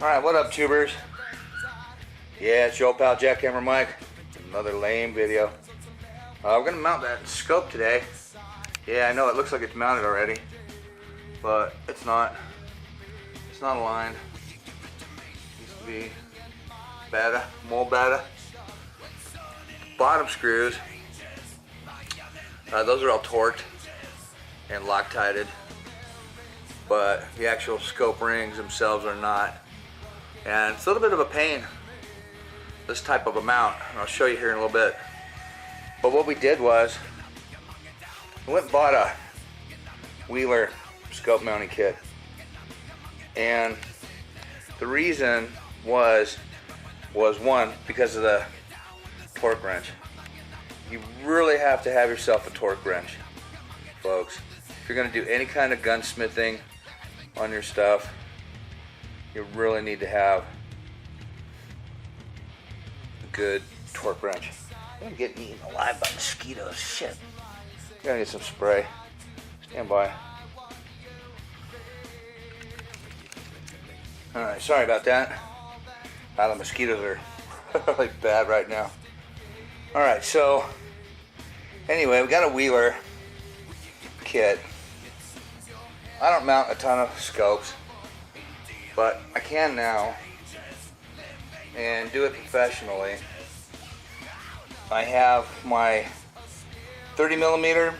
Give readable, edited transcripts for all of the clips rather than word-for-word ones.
Alright, what up, tubers? Yeah, it's your old pal Jackhammer Mike. Another lame video. We're going to mount that scope today. Yeah, I know it looks like it's mounted already, but it's not. It's not aligned. Needs to be better, more better. Bottom screws, those are all torqued and Loctited, but the actual scope rings themselves are not. And it's a little bit of a pain, this type of a mount, and I'll show you here in a little bit. But what we did was, we went and bought a Wheeler scope mounting kit. And the reason was one, because of the torque wrench. You really have to have yourself a torque wrench, folks. If you're going to do any kind of gunsmithing on your stuff, you really need to have a good torque wrench. I'm getting eaten alive by mosquitoes. Shit. Gotta get some spray. Stand by. Alright, sorry about that. The mosquitoes are really bad right now. Alright, so anyway, we got a Wheeler kit. I don't mount a ton of scopes, but I can now, and do it professionally. I have my 30mm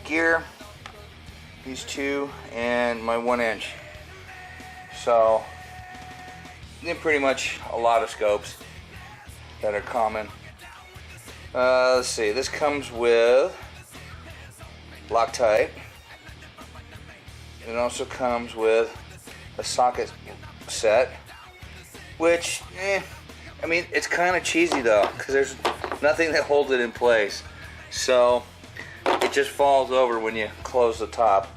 gear, these two, and my 1-inch. So, pretty much a lot of scopes that are common. Let's see, this comes with Loctite. It also comes with a socket set, which, I mean, it's kind of cheesy though, because there's nothing that holds it in place. So, it just falls over when you close the top.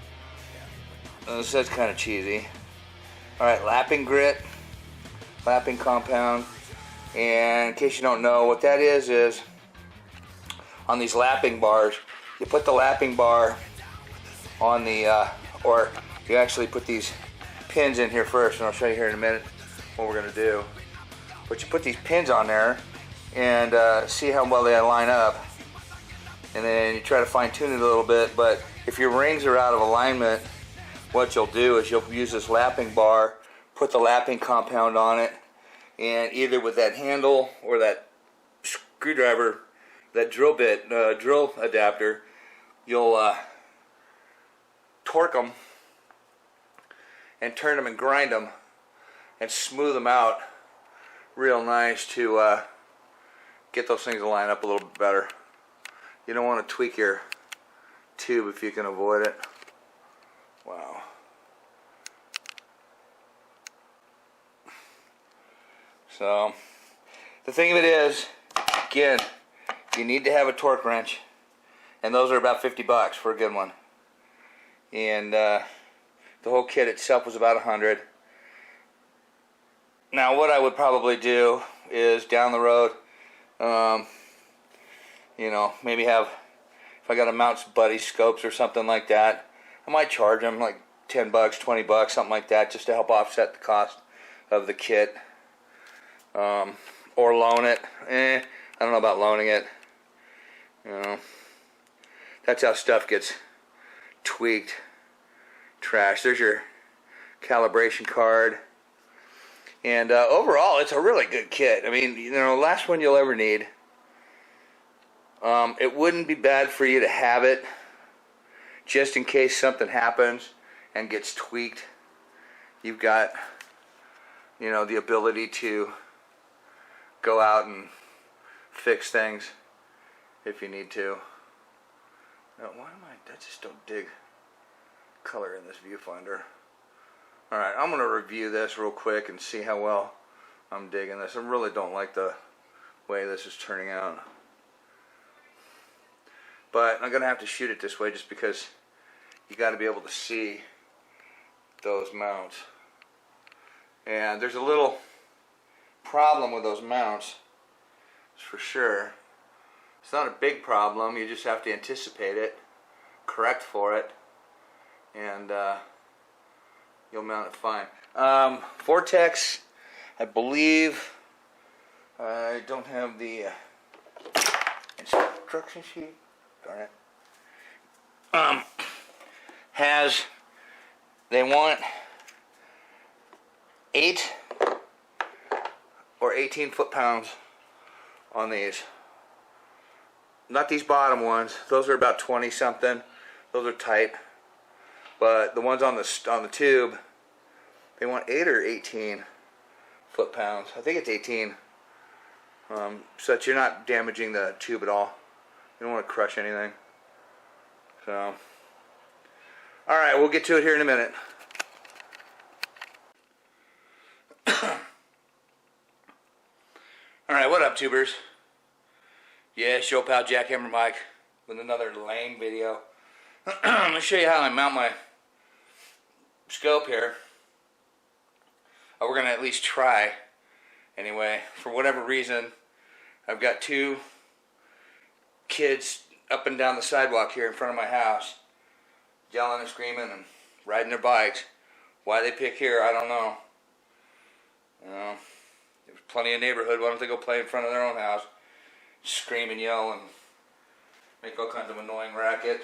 So that's kind of cheesy. Alright, lapping grit, lapping compound. And in case you don't know, what that is on these lapping bars, you put the lapping bar on the, or you actually put these pins in here first, and I'll show you here in a minute what we're going to do. But you put these pins on there and see how well they line up, and then you try to fine tune it a little bit. But if your rings are out of alignment, what you'll do is you'll use this lapping bar, put the lapping compound on it, and either with that handle or that screwdriver, that drill bit, drill adapter, you'll torque them and turn them and grind them and smooth them out real nice to get those things to line up a little bit better. You don't want to tweak your tube if you can avoid it. Wow. So, the thing of it is, again, you need to have a torque wrench, and those are about 50 bucks for a good one. And the whole kit itself was about 100. Now, what I would probably do is down the road, you know, maybe have, if I got to mount some buddy scopes or something like that, I might charge them like 10 bucks, 20 bucks, something like that, just to help offset the cost of the kit. Or loan it. I don't know about loaning it. You know, That's how stuff gets tweaked, trashed. There's your calibration card. And overall, it's a really good kit. I mean, you know, last one you'll ever need. It wouldn't be bad for you to have it just in case something happens and gets tweaked. You've got, you know, the ability to go out and fix things if you need to. Now, I just don't dig color in this viewfinder. Alright, I'm going to review this real quick and see how well I'm digging this. I really don't like the way this is turning out. But I'm going to have to shoot it this way just because you got to be able to see those mounts. And there's a little problem with those mounts, for sure. It's not a big problem, you just have to anticipate it, correct for it, and you'll mount it fine. Vortex, I believe, I don't have the instruction sheet, darn it, they want 8 or 18 foot-pounds on these. Not these bottom ones, those are about 20 something, those are tight. But the ones on the tube, they want 8 or 18 foot-pounds. I think it's 18. So that you're not damaging the tube at all. You don't want to crush anything. So, alright, we'll get to it here in a minute. Alright, what up, tubers? Yeah, show pal Jackhammer Mike with another lame video. I'm going to show you how I mount my scope here. We're going to at least try. Anyway, for whatever reason, I've got 2 kids up and down the sidewalk here in front of my house, yelling and screaming and riding their bikes. Why they pick here, I don't know. You know, there's plenty of neighborhood. Why don't they go play in front of their own house? Scream and yell and make all kinds of annoying racket.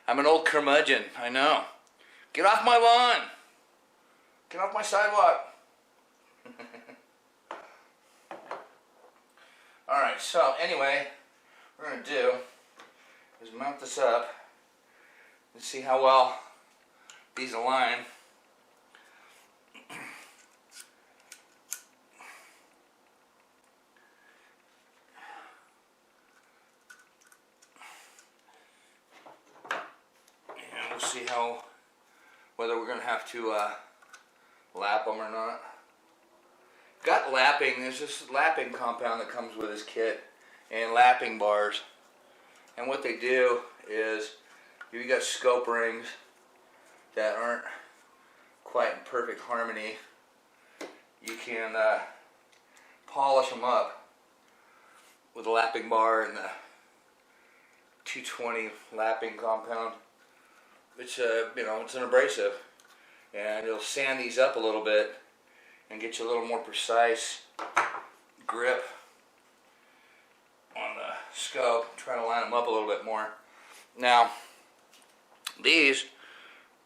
I'm an old curmudgeon, I know. Get off my lawn! Get off my sidewalk! Alright, so anyway, what we're going to do is mount this up and see how well these align. See whether we're going to have to lap them or not. Got lapping, there's this lapping compound that comes with this kit and lapping bars, and what they do is if you got scope rings that aren't quite in perfect harmony, you can polish them up with a lapping bar and the 220 lapping compound. It's it's an abrasive, and it'll sand these up a little bit and get you a little more precise grip on the scope. Try to line them up a little bit more. Now, these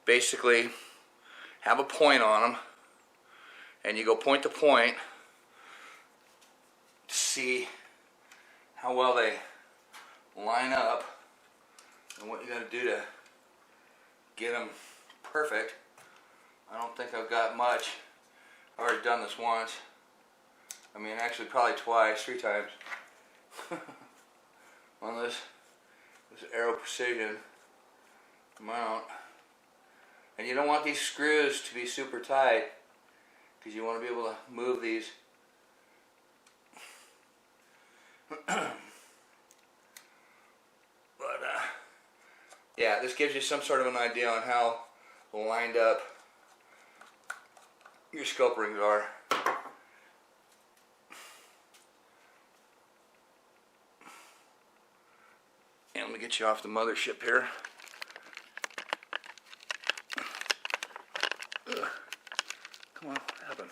basically have a point on them, and you go point to point to see how well they line up and what you got to do to get them perfect. I don't think I've got much. I've already done this once. I mean, actually probably twice, 3 times. On this Aero Precision mount. And you don't want these screws to be super tight, because you want to be able to move these. Yeah, this gives you some sort of an idea on how lined up your scope rings are. And let me get you off the mothership here. Ugh. Come on, what happened?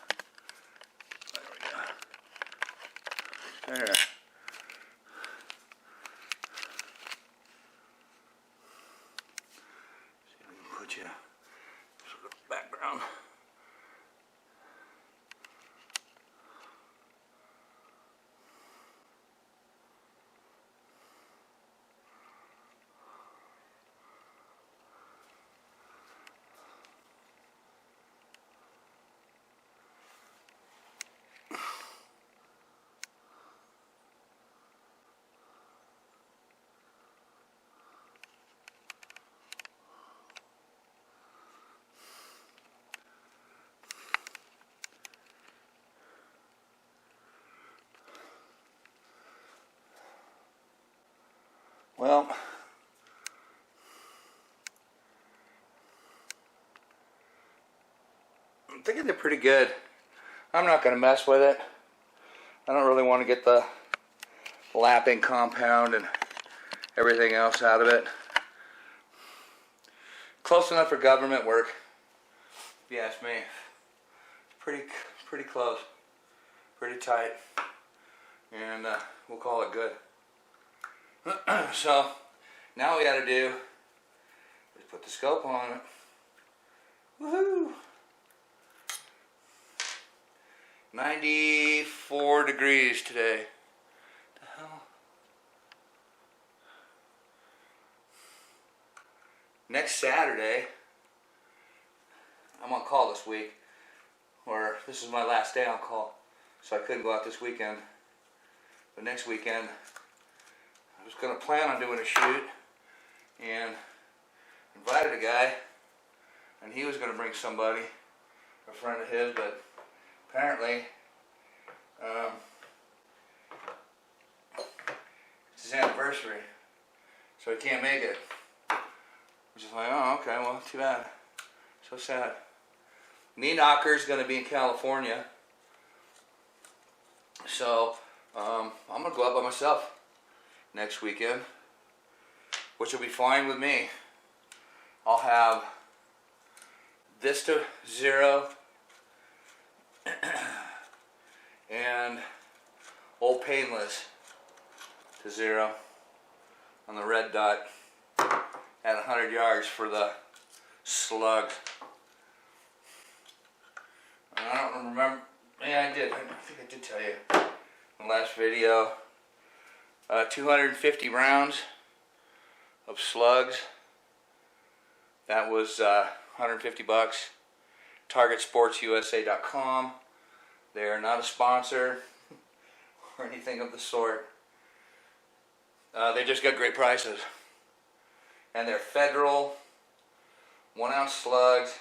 There we go. There. See if we can put you sort of background. Well, I'm thinking they're pretty good. I'm not going to mess with it. I don't really want to get the lapping compound and everything else out of it. Close enough for government work, if you ask me. Pretty close, pretty tight, and we'll call it good. So now we got to do is put the scope on it. Woohoo! 94 degrees today. The hell? Next Saturday, I'm on call this week, or this is my last day on call, so I couldn't go out this weekend. But next weekend, I was going to plan on doing a shoot and invited a guy, and he was going to bring somebody, a friend of his, but apparently it's his anniversary, so he can't make it. Which is like, oh, okay, well, too bad. So sad. Knee Knocker's going to be in California, so I'm going to go out by myself next weekend, which will be fine with me. I'll have this to 0 and Old Painless to 0 on the red dot at 100 yards for the slug. I don't remember. Yeah, I did. I think I did tell you in the last video. 250 rounds of slugs. That was 150 bucks. TargetSportsUSA.com. They are not a sponsor or anything of the sort. They just got great prices. And they're federal 1 ounce slugs,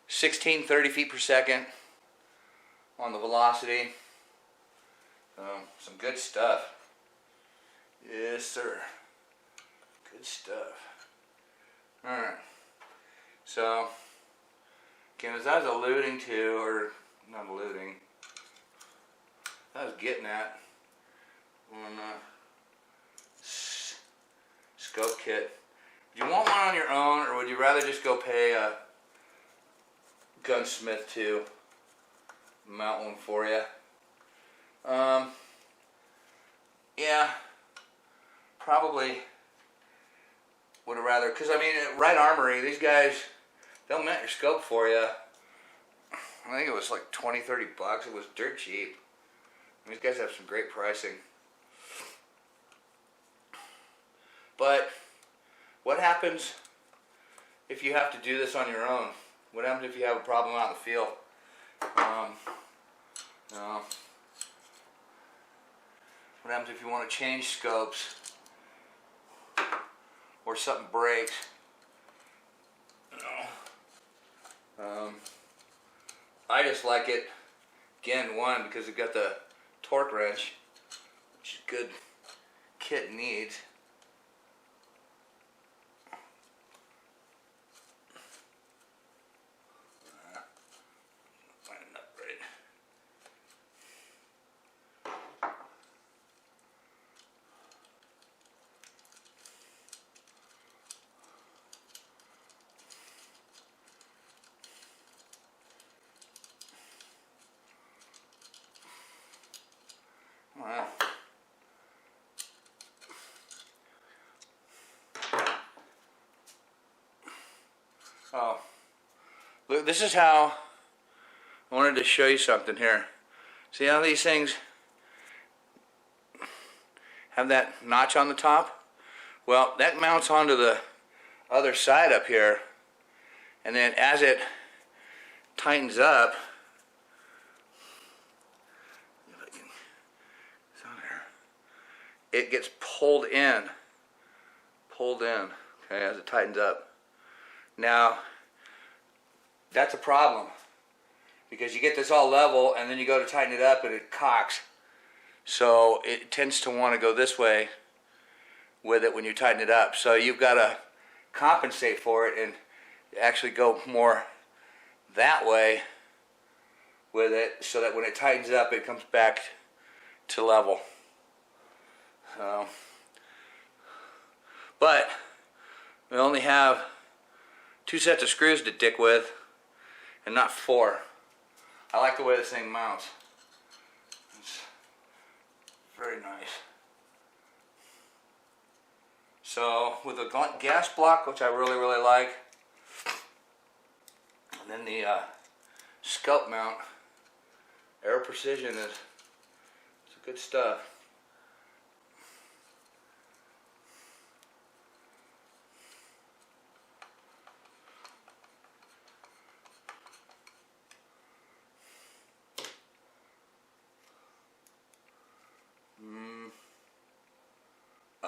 1630 feet per second on the velocity. Some good stuff. Yes, sir. Good stuff. Alright. So, again, as I was alluding to, or not alluding, I was getting at on scope kit. Do you want one on your own, or would you rather just go pay a gunsmith to mount one for you? Yeah, probably would have rather, because I mean, at Right Armory, these guys, they'll mount your scope for you. I think it was like 20, 30 bucks. It was dirt cheap. These guys have some great pricing. But what happens if you have to do this on your own? What happens if you have a problem out in the field? What happens if you want to change scopes or something breaks? I just like it, again, one, because it got the torque wrench, which is good kit needs. Find a nut right. Look, this is how I wanted to show you something here. See how these things have that notch on the top? Well, that mounts onto the other side up here, and then as it tightens up, if I can, it's on there, it gets pulled in, okay, as it tightens up. Now, that's a problem, because you get this all level and then you go to tighten it up and it cocks. So it tends to want to go this way with it when you tighten it up. So you've got to compensate for it and actually go more that way with it, so that when it tightens up it comes back to level. So, but we only have 2 sets of screws to dick with and not 4. I like the way this thing mounts. It's very nice. So with a gas block, which I really like, and then the scalp mount, Aero Precision is good stuff.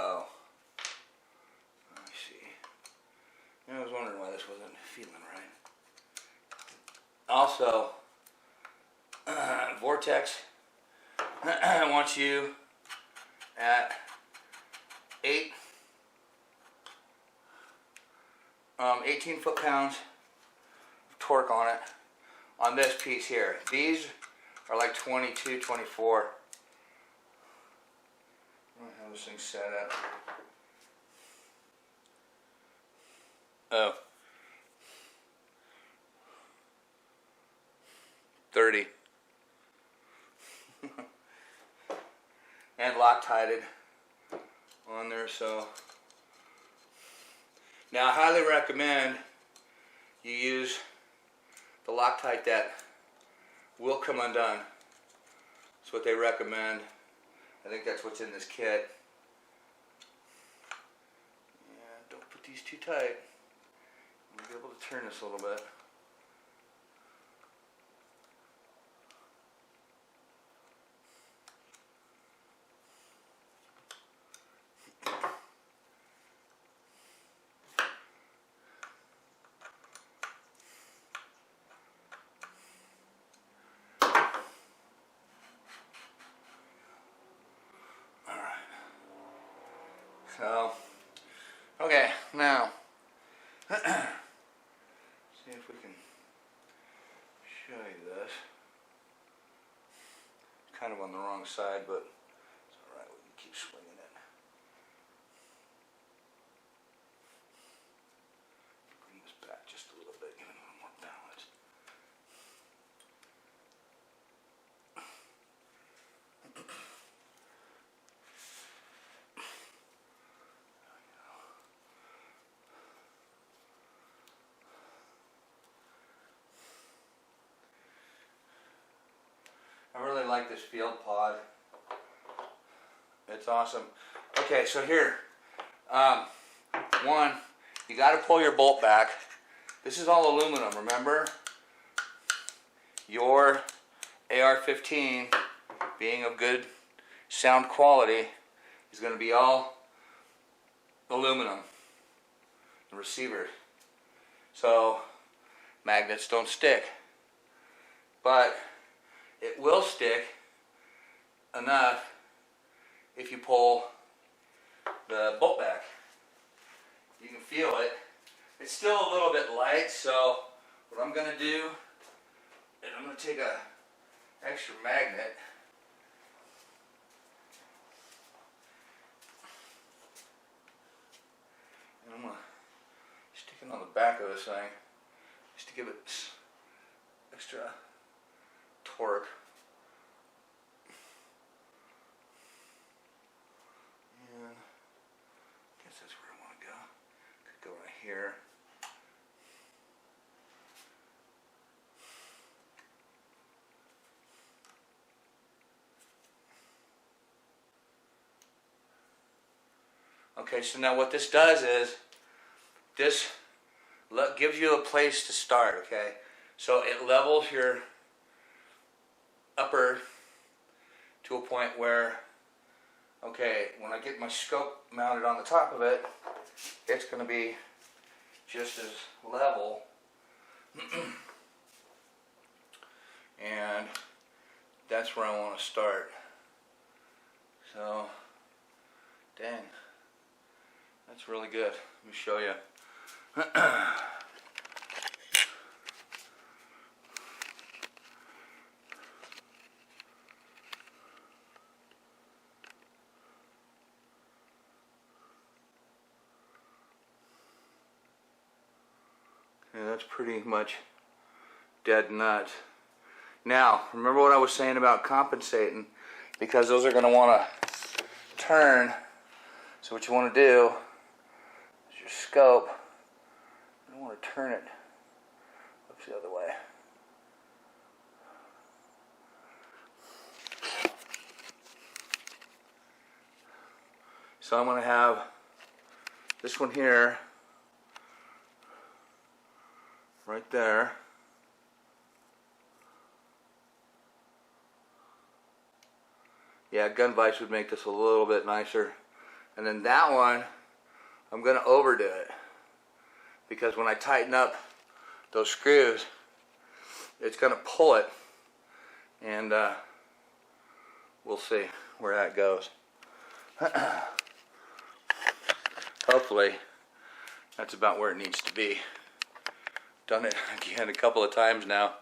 Oh, I see. I was wondering why this wasn't feeling right. Also, Vortex wants you at 18 foot-pounds of torque on it, on this piece here. These are like 22, 24. I don't have this thing set up. Oh. 30. And Loctited on there, so. Now I highly recommend you use the Loctite that will come undone. That's what they recommend. I think that's what's in this kit. Yeah, don't put these too tight. I'm going to be able to turn this a little bit. So, okay, now, see if we can show you this. It's kind of on the wrong side, but it's alright, we can keep swinging it. Bring this back just a little bit, give it a little more balance. I really like this field pod. It's awesome. Okay, so here, one, you got to pull your bolt back. This is all aluminum, remember? Your AR-15, being of good sound quality, is going to be all aluminum, the receiver. So magnets don't stick. But it will stick enough if you pull the bolt back. You can feel it. It's still a little bit light, so what I'm going to do is I'm going to take a extra magnet and I'm going to stick it on the back of this thing just to give it extra torque. And I guess that's where I want to go. Could go right here. Okay, so now what this does is, this gives you a place to start, okay? So it levels your upper to a point where, okay, when I get my scope mounted on the top of it, it's going to be just as level. And that's where I want to start. So, dang, that's really good. Let me show you. Yeah, that's pretty much dead nuts. Now, remember what I was saying about compensating, because those are going to want to turn. So what you want to do is your scope, you want to turn it looks the other way. So I'm going to have this one here, right there. Yeah, gun vise would make this a little bit nicer. And then that one, I'm going to overdo it. Because when I tighten up those screws, it's going to pull it. And we'll see where that goes. Hopefully, that's about where it needs to be. Done it again a couple of times now.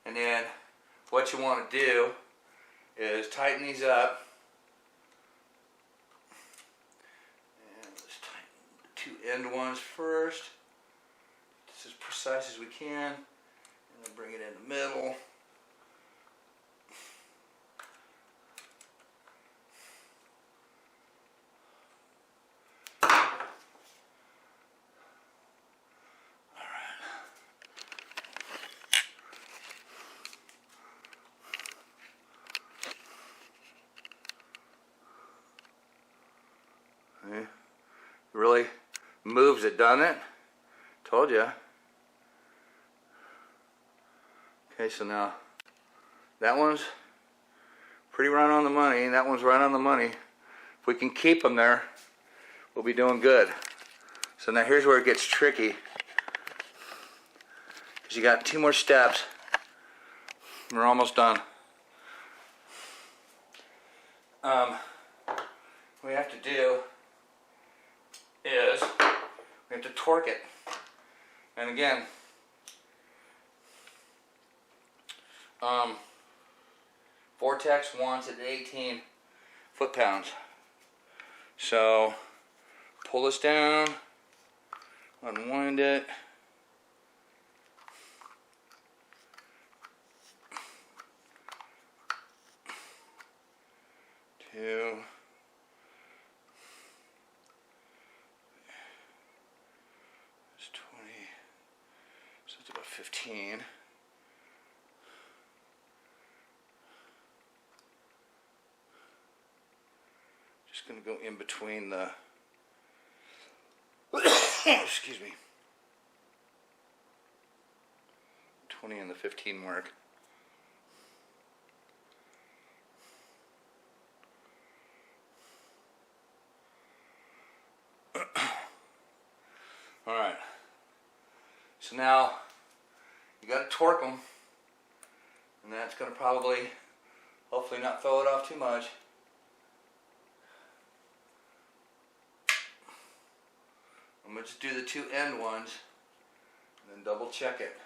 And then what you want to do is tighten these up. And let's tighten the two end ones first. Just as precise as we can. And then bring it in the middle. Really moves it, doesn't it? Told ya. Okay, so now that one's pretty right on the money. That one's right on the money. If we can keep them there, we'll be doing good. So now here's where it gets tricky. Because you got 2 more steps. We're almost done. What we have to do is we have to torque it. And again, Vortex wants it at 18 foot-pounds. So pull this down, unwind it. Two. It's 20. So it's about 15. Just going to go in between the excuse me, 20 and the 15 mark. Alright, so now you got to torque them, and that's going to probably, hopefully not throw it off too much. I'm going to just do the 2 end ones, and then double check it.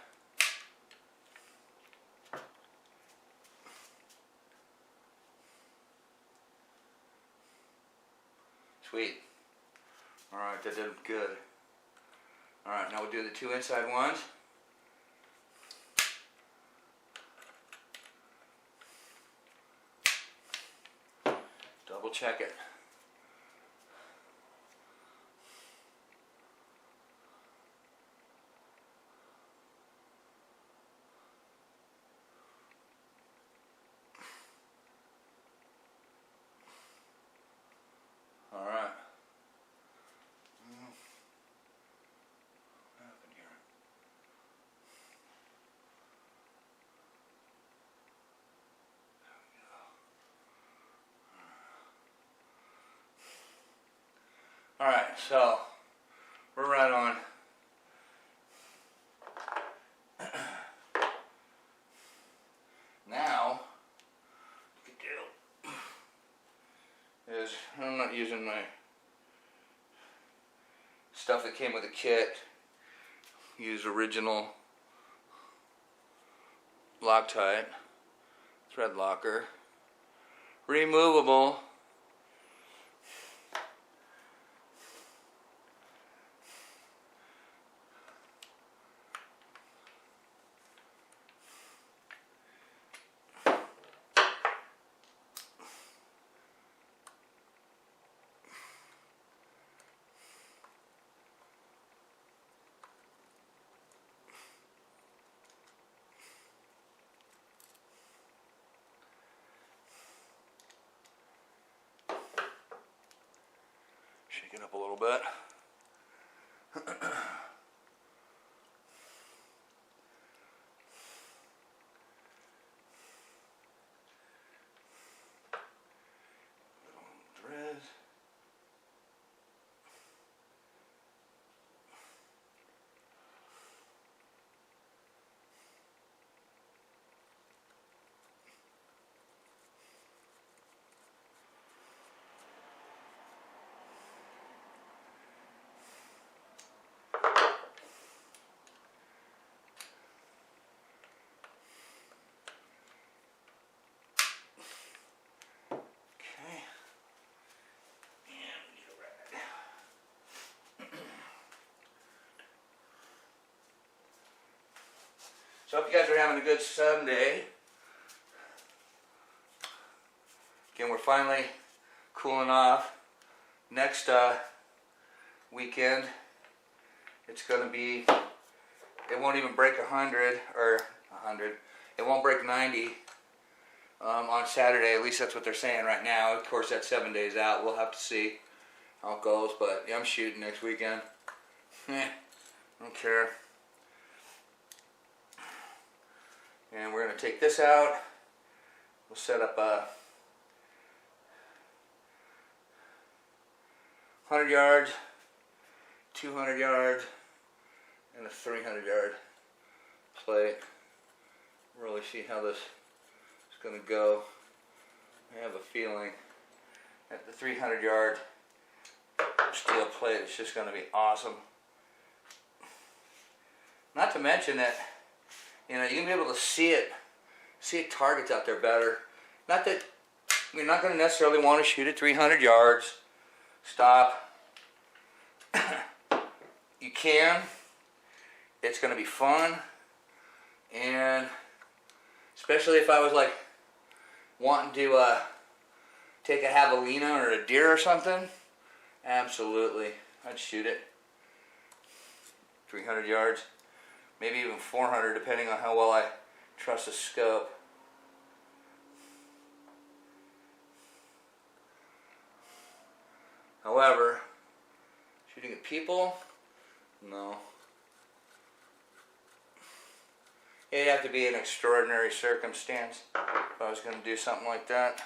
Sweet. Alright, that did good. Alright, now we'll do the 2 inside ones. Double check it. Alright, so we're right on. Now, what you do is, I'm not using my stuff that came with the kit. Use original Loctite, thread locker, removable. Shake it up a little bit. Threads. So I hope you guys are having a good Sunday. Again, we're finally cooling off. Next weekend, it's going to be, it won't even break 100, or 100, it won't break 90 on Saturday. At least that's what they're saying right now. Of course, that's 7 days out. We'll have to see how it goes, but yeah, I'm shooting next weekend. Don't care. And we're going to take this out. We'll set up a 100 yards, 200 yards, and a 300 yard plate. Really see how this is going to go. I have a feeling that the 300 yard steel plate is just going to be awesome. Not to mention that, you know, you're going to be able to see targets out there better. Not that you're not going to necessarily want to shoot at 300 yards. Stop. You can. It's going to be fun. And especially if I was like wanting to take a javelina or a deer or something, absolutely, I'd shoot it. 300 yards. Maybe even 400, depending on how well I trust the scope. However, shooting at people, no. It'd have to be an extraordinary circumstance if I was going to do something like that.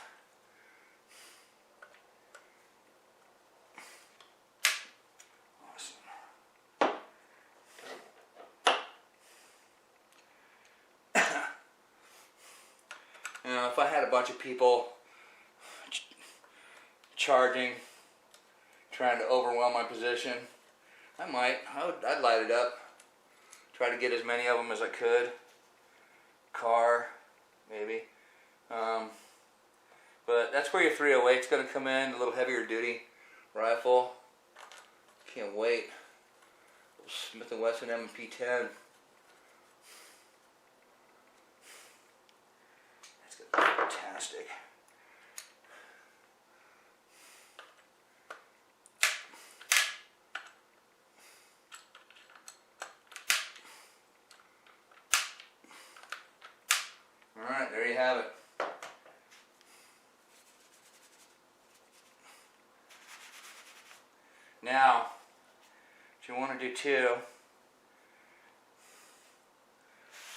You know, if I had a bunch of people charging, trying to overwhelm my position, I'd light it up. Try to get as many of them as I could. Car, maybe. But that's where your 308 is going to come in, a little heavier duty rifle. Can't wait. Smith & Wesson M&P10. Fantastic. Alright, there you have it. Now, what you want to do too,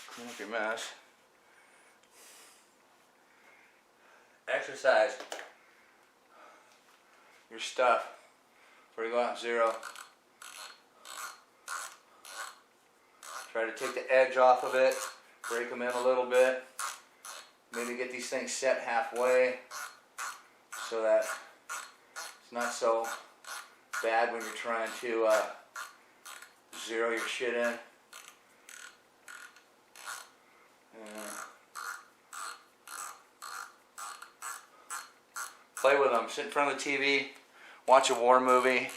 clean up your mess. Exercise your stuff before you go out 0. Try to take the edge off of it, break them in a little bit. Maybe get these things set halfway so that it's not so bad when you're trying to 0 your shit in. Play with them. Sit in front of the TV, watch a war movie,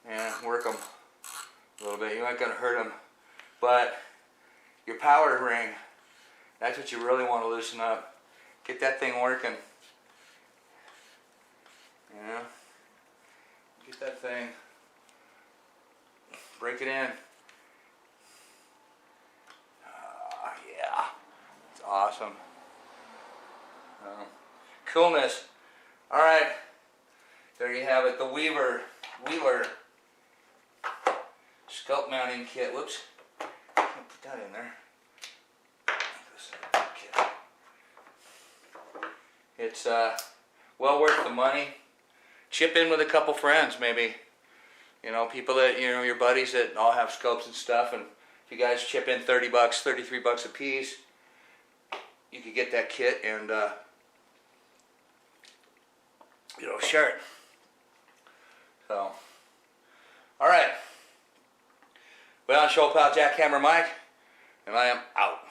and work them a little bit. You ain't gonna hurt them, but your power ring, that's what you really want to loosen up. Get that thing working. You know, get that thing, break it in. Yeah, it's awesome. Coolness. All right, there you have it, the Wheeler scope mounting kit. Whoops, can't put that in there. It's well worth the money. Chip in with a couple friends, maybe. You know, people that, you know, your buddies that all have scopes and stuff, and if you guys chip in $30, $33 a piece, you could get that kit and you know, share it. So, all right. Well, I'm Show Pal Jackhammer Mike, and I am out.